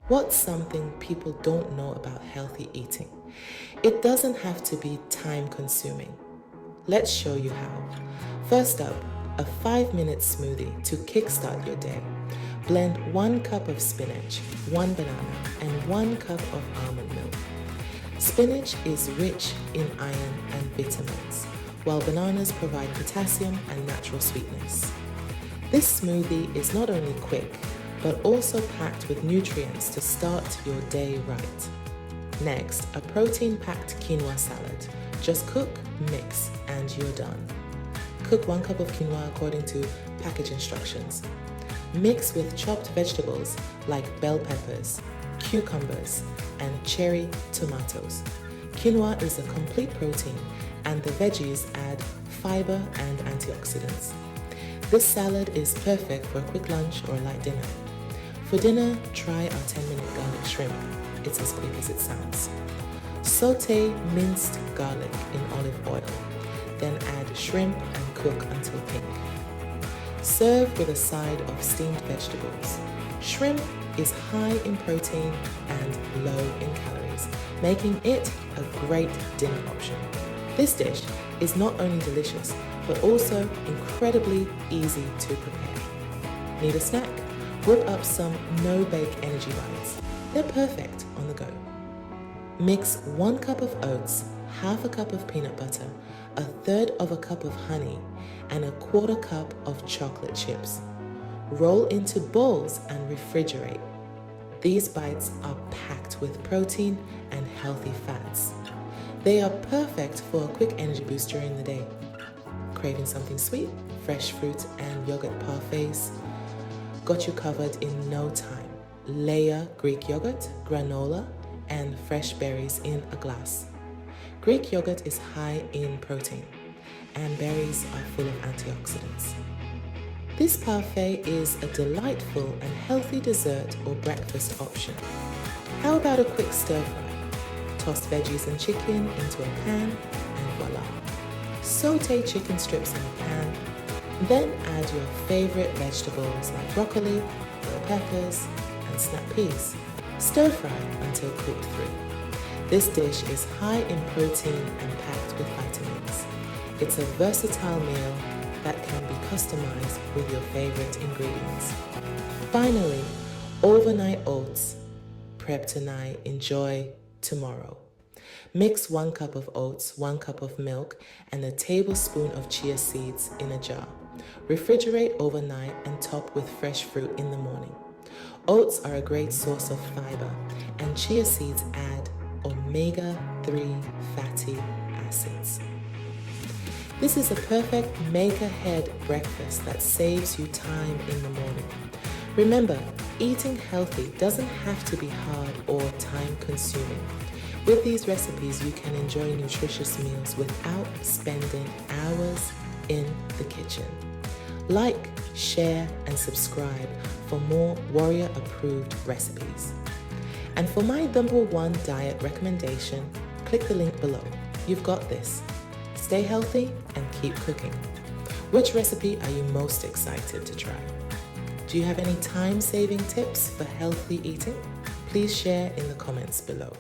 What's something people don't know about healthy eating? It doesn't have to be time-consuming. Let's show you how. First up, a 5-minute smoothie to kickstart your day. Blend 1 cup of spinach, 1 banana, and 1 cup of almond milk. Spinach is rich in iron and vitamins, while bananas provide potassium and natural sweetness. This smoothie is not only quick, but also packed with nutrients to start your day right. Next, a protein-packed quinoa salad. Just cook, mix, and you're done. Cook 1 cup of quinoa according to package instructions. Mix with chopped vegetables like bell peppers, cucumbers, and cherry tomatoes. Quinoa is a complete protein, and the veggies add fiber and antioxidants. This salad is perfect for a quick lunch or a light dinner. For dinner, try our 10-minute garlic shrimp. It's as quick as it sounds. Sauté minced garlic in olive oil, then add shrimp and cook until pink. Serve with a side of steamed vegetables. Shrimp is high in protein and low in calories, making it a great dinner option. This dish is not only delicious, but also incredibly easy to prepare. Need a snack? Whip up some no-bake energy bites. They're perfect on the go. Mix 1 cup of oats, half a cup of peanut butter, 1/3 of a cup of honey, and 1/4 cup of chocolate chips. Roll into balls and refrigerate. These bites are packed with protein and healthy fats. They are perfect for a quick energy boost during the day. Craving something sweet? Fresh fruit and yogurt parfaits got you covered in no time. Layer Greek yogurt, granola, and fresh berries in a glass. Greek yogurt is high in protein, and berries are full of antioxidants. This parfait is a delightful and healthy dessert or breakfast option. How about a quick stir fry? Toss veggies and chicken into a pan, and voila. Sauté chicken strips in a pan, then add your favorite vegetables like broccoli, bell peppers, and snap peas. Stir fry until cooked through. This dish is high in protein and packed with vitamins. It's a versatile meal that can be customized with your favorite ingredients. Finally, overnight oats. Prep tonight, enjoy tomorrow. Mix 1 cup of oats, 1 cup of milk, and a tablespoon of chia seeds in a jar. Refrigerate overnight and top with fresh fruit in the morning. Oats are a great source of fiber, and chia seeds add omega-3 fatty acids. This is a perfect make-ahead breakfast that saves you time in the morning. Remember, eating healthy doesn't have to be hard or time-consuming. With these recipes, you can enjoy nutritious meals without spending hours in the kitchen. Like, share, and subscribe for more warrior-approved recipes. And for my #1 diet recommendation, click the link below. You've got this. Stay healthy and keep cooking. Which recipe are you most excited to try? Do you have any time-saving tips for healthy eating? Please share in the comments below.